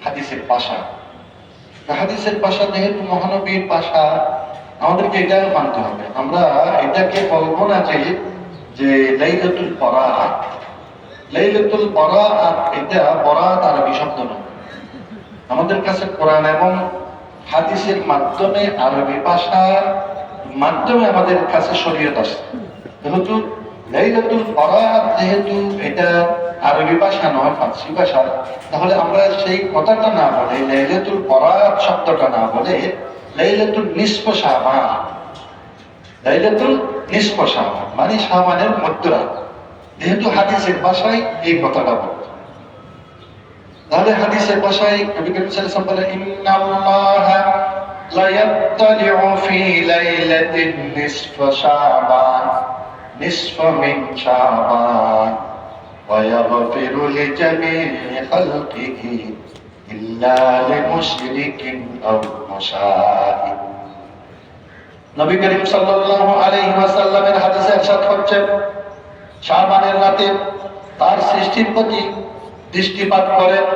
হাদিসের পাশা যেহেতু মহানবীর পাশা, আমাদেরকে এটা মানতে হবে। আমরা এটাকে বলবো না যে লাইলাতুল বরাআত। লাইলাতুল বরাআত এটা বরাআত আরবি শব্দ নয়। আমাদের কাছে কোরআন এবং হাদিসের মাধ্যমে, আরবি ভাষার মাধ্যমে আমাদের কাছে শরীয়ত আসে। যেহেতু লাইলাতুল বরাআত যেহেতু এটা আরবি ভাষা নয়, ফার্সি ভাষা, তাহলে আমরা সেই কথাটা না বলে, লাইলাতুল বরাআত শব্দটা না বলে লাইলাতুল নিসফ শাবান, লাইলাতুল নিসফ শাবান মানে শাবানের মধ্যরাত, যেহেতু হাদিসের ভাষায় এই কথাটা বলে। তাহলে হাদিসের ভাষায় নবী করিম সাল্লাল্লাহু আলাইহি ওয়াসাল্লাম বলেন, ইন্নাল্লাহা লা ইয়াত্তালিউ ফি লাইলাতিন নিসফ শাবান নিসফ মিন শাবান ওয়া ইয়াগফিরু লিজামি'i খালকিহি ইল্লা লিমুশরিকিন আও মুশাহিদ। নবী করিম সাল্লাল্লাহু আলাইহি ওয়াসাল্লামের হাদিসে ইরশাদ হচ্ছে, শাবানের রাতে তার সৃষ্টির প্রতি দৃষ্টিপাত করেন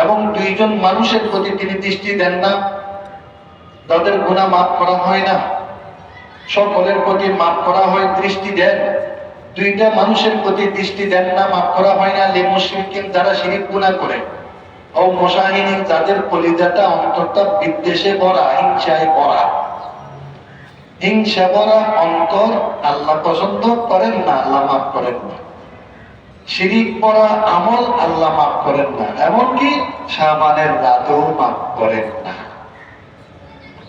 এবং দুইজন মানুষের প্রতি তিনি দৃষ্টি দেন না, তাদের গুনাহ মাফ করা হয় না, সকলের প্রতি মাফ করা হয়, দৃষ্টি দেন। দুইটা মানুষের প্রতি দৃষ্টি দেন না, মাফ করা হয় না, লিমুশরিকিন যারা শিরক গুনাহ করে, ও মুশাহিদিন যাদের কলিজাটা অন্তরটা বিদ্বেষে ভরা, হিংসায় ভরা। হিংসা ভরা অন্তর আল্লাহ পছন্দ করেন না, আল্লাহ মাফ করেন না। শিরিক ভরা আমল আল্লাহ মাফ করেন না, এমনকি শাবানের রাতেও মাফ করেন না।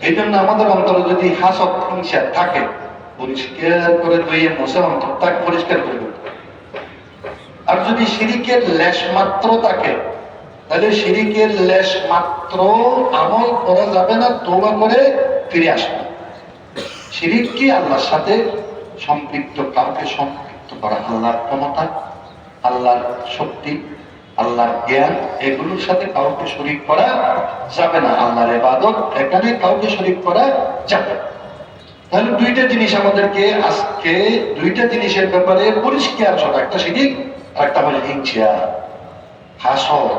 এই জন্য আমাদের অন্তরে যদি হাসদ, হিংসা থাকে, পরিষ্কার করে ধুয়ে মুছে অন্তরটাকে পরিষ্কার করে দিতে। আর যদি শিরিকের লেশ মাত্র থাকে, তাহলে শিরিকের লেশ মাত্র আমল করা যাবে না, তওবা করে ফিরে আসবে। শিরিক কি? আল্লাহর সাথে সম্পৃক্ত, কাউকে সম্পৃক্ত করা। আল্লাহর ক্ষমতা, আল্লাহর শক্তি, আল্লাহর জ্ঞান, এগুলোর সাথে কাউকে শরীক করা যাবে না। আল্লাহর ইবাদত, এখানে কাউকে শরীক করা যাবে না। তাহলে দুইটা জিনিস আমাদেরকে আজকে, দুইটা জিনিসের ব্যাপারে পরিষ্কার সব, একটা শিরিক আর একটা হলো হিংসা, হাসদ।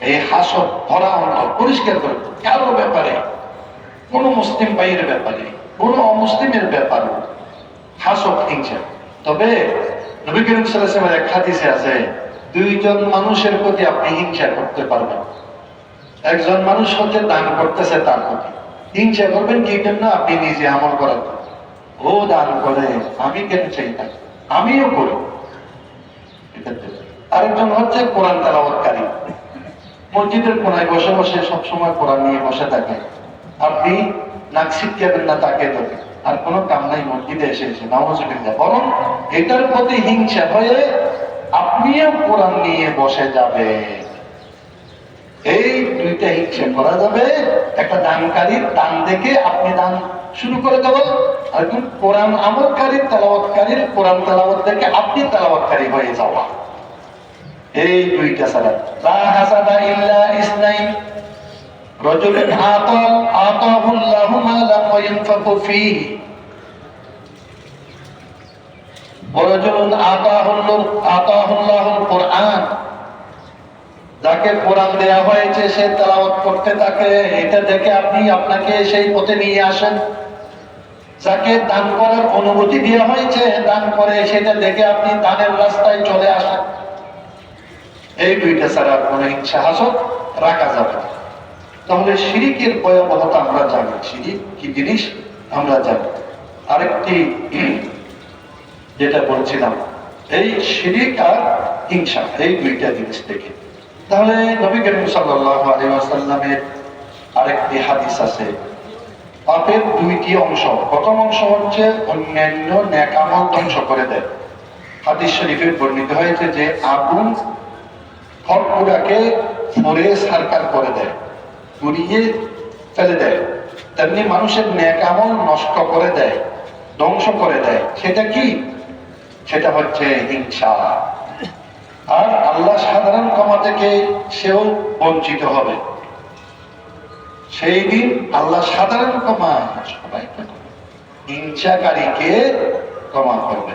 এই হাসদ ভরা অন্তর পরিষ্কার করে কারো ব্যাপারে, কোন মুসলিম ভাইয়ের ব্যাপারে, কোন অমুসলিমের ব্যাপারে হাসদ, হিংসা। তবে নবী করিম সাল্লাল্লাহু আলাইহি ওয়াসাল্লামের এক হাদিসে আছে, দুইজন মানুষের প্রতি আপনি হিংসা করতে পারবেন। একজন মানুষ হচ্ছে দান করতেছে, তার প্রতি হিংসা করবেন কি জন্য? আপনি নিজে আমল করার জন্য। ও দান করে, আমি কেন চাই না, আমিও করি। আরেকজন হচ্ছে কোরআন তেলাওয়াতকারী, মসজিদের কোনায় বসে বসে সবসময় কোরআন নিয়ে বসে থাকে। আপনি নাক ছিটকাবেন না তাকে ধরে, আর কোনো কাম নাই, মসজিদে এসে নাউযুবিল্লাহ, বরং এটার প্রতি হিংসা হয়ে আপনিও কোরআন নিয়ে বসে যাবে। এই দুইটা হিংসা করা যাবে। একটা দানকারীর দান দেখে আপনি দান শুরু করে দেবেন, আর কোরআন আমলকারীর, তেলাওয়াতকারীর কোরআন তেলাওয়াত দেখে আপনি তেলাওয়াতকারী হয়ে যাওয়া। এই দুইটা ছাড়া লা হাসাদা ইল্লা ইসনাইন, রাজুলুন আতাহুল্লাহু মালান ওয়া ইয়ানফাকু ফীহি, ওয়া রাজুলুন আতাহুল্লাহুল কুরআন, যাকে কোরআন দেয়া হয়েছে সে তেলাওয়াত করতে থাকে, এটা দেখে আপনি আপনাকে সেই পথে নিয়ে আসেন। যাকে দান করার অনুমতি দেওয়া হয়েছে, দান করে, সেটা দেখে আপনি দানের রাস্তায় চলে আসেন। এই দুইটা ছাড়া কোনো হিংসা, হাসদ রাখা যাবে না। তাহলে শিরিকের ভয়াবহতা আমরা জানি, শিরিক কি জিনিস আমরা জানি। আরেকটি যেটা বলছিলাম, এই শিরিক আর হিংসা, এই দুইটা জিনিস থেকে। তাহলে নবী করিম সাল্লাল্লাহু আলাইহি ওয়াসাল্লামের আরেকটি হাদিস আছে, পাপের দুইটি অংশ। প্রথম অংশ হচ্ছে অন্যান্য নেক আমল ধ্বংস করে দেয়। হাদিস শরীফে বর্ণিত হয়েছে যে আগুন খড়কুটাকে পুড়ে ছারখার করে দেয়, পুড়িয়ে ফেলে দেয়, তেমনি মানুষের নেক আমল নষ্ট করে দেয়, ধ্বংস করে দেয়। সেটা কি? সেটা হচ্ছে হিংসা। আর আল্লাহ সাধারণ ক্ষমা থেকে সেও বঞ্চিত হবে। সেই দিন আল্লাহ সাধারণ ক্ষমা সবাইকে, হিংসাকারীকে ক্ষমা করবে।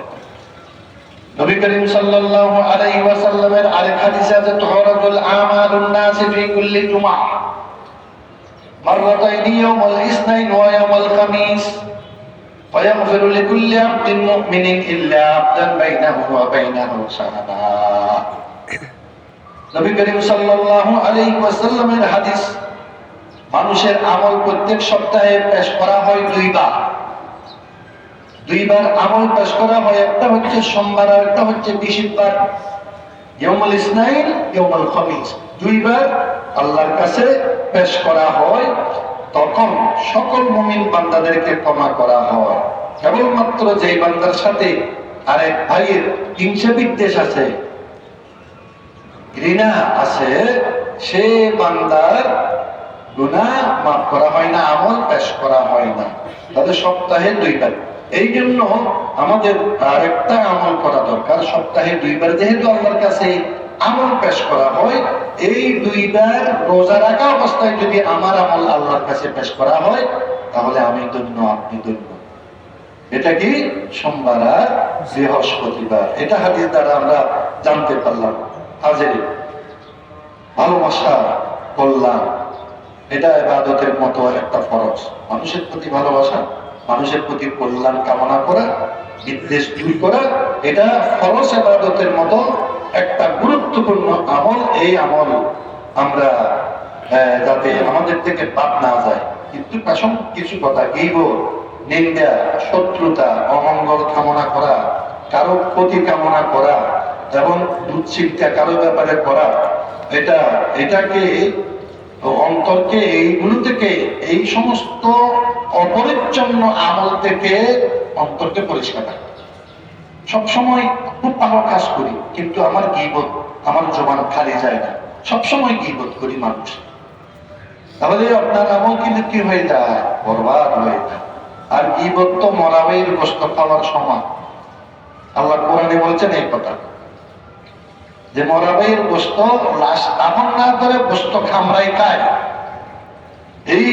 নবী করিম সাল্লাল্লাহু আলাইহি ওয়াসাল্লামের হাদিসে আছে তুহরাজুল আমালুন নাস ফি কুল্লি জুমআহ মাররাতাইনি ইয়াউমাল ইসনাইন ওয়া ইয়াউমাল খামিস فيغفر لكل عبد مؤمن إلا عبدا بينه وبينه شهدا নবী করিম সাল্লাল্লাহু আলাইহি ওয়াসাল্লামের হাদিস মানুষের আমল প্রত্যেক সপ্তাহে পেশ করা হয় দুইবার আমল পেশ করা হয়, একটা হচ্ছে সোমবার আর একটা হচ্ছে বৃহস্পতিবার, ইয়াউমুল ইসনাইন ইয়াউমুল খামিস, দুইবার আল্লাহর কাছে পেশ করা হয়। তখন সকল মুমিন বান্দাদেরকে ক্ষমা করা হয়। কেবলমাত্র যেই বান্দার সাথে আরেক ভাইয়ের হিংসা বিদ্বেষ আছে, ঘৃণা আছে, সে বান্দার গুনাহ মাফ করা হয় না, আমল পেশ করা হয় না। তাদের সপ্তাহে দুইবার। এই জন্য আমাদের আরেকটা আমল করা দরকার, সপ্তাহে দুইবার যেহেতু আল্লাহর কাছে আমল পেশ করা হয়, এই দুইবার রোজা রাখা অবস্থায় যদি আমার আমল আল্লাহর কাছে পেশ করা হয় তাহলে আমি ধন্য, আপনি ধন্য। এটা কি? সোমবার আর বৃহস্পতিবার। এটা হাদিস দ্বারা আমরা জানতে পারলাম। হাজির ভালোবাসা কল্যাণ, এটা ইবাদতের মতো একটা ফরজ। মানুষের প্রতি ভালোবাসা, মানুষের প্রতি কল্যাণ কামনা করা, বিদ্বেষ দূর করা, এটা ফরজ ইবাদতের মতো একটা গুরুত্বপূর্ণ আমল। এই আমল আমরা যাতে আমাদের থেকে বাদ না যায়। কিন্তু কিছু কথা, গীবত, নিন্দা, শত্রুতা, অমঙ্গল কামনা করা, কারো ক্ষতি কামনা করা এবং দুশ্চিন্তা কারো ব্যাপারে করা, এটাকে অন্তরকে এইগুলো থেকে, এই সমস্ত অপরিচ্ছন্ন আমল থেকে অন্তরকে পরিষ্কার রাখা। সবসময় খুব ভালো কাজ করি কিন্তু আমার গীবত, আমার জবান খালি যায় না, সবসময় গীবত করি মানুষ, তাহলে আপনার আমল কিন্তু কি হয়ে যায়? বরবাদ হয়ে যায়। আর গীবত তো মরাবের গোশত খাওয়ার সমান। আল্লাহ কোরআনে বলছেন এই কথা যে মরাবের গোশত লাশ দাফন না করে গোশত খামরাই খায়। এই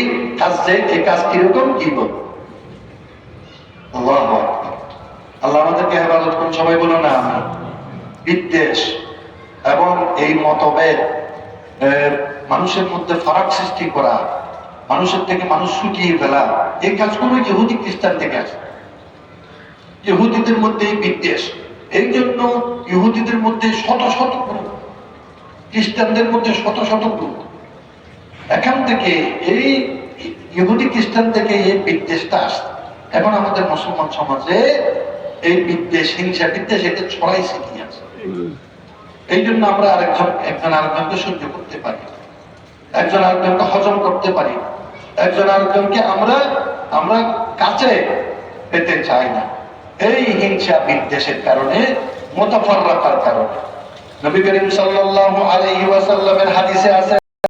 কাজ কিরকম? গীবত। আল্লাহু আকবার। আল্লাহ আমাদেরকে হেফাজত করুন, সবাই বলো না আমি। বিদ্বেষ এবং এই মতভেদ, মানুষের মধ্যে ফারাক সৃষ্টি করা, মানুষের থেকে মানুষ ছুটিয়ে ফেলা, এই কাজগুলো ইহুদি খ্রিস্টান থেকে আসে। ইহুদিদের মধ্যে বিদ্বেষ, এই জন্য ইহুদিদের মধ্যে শত শত গ্রুপ, খ্রিস্টানদের মধ্যে শত শত গ্রুপ। এখান থেকে এই ইহুদি খ্রিস্টান থেকে এই বিদ্বেষটা আসছে। এখন আমাদের মুসলমান সমাজে এই বিদ্বেষ, হিংসা বিদ্বেষ এটা ছড়াইছে কি আছে। এই জন্য আমরা একজন আরেকজনকে সহ্য করতে পারি, একজন আরেকজনকে হজম করতে পারি, একজন আরেকজনকে আমরা কাছে পেতে চাই না। এই হিংসা বিদ্বেষের কারণে, মুতাফাররাকার কারণে। নবী করিম সাল্লাল্লাহু আলাইহি ওয়াসাল্লামের হাদিসে আছে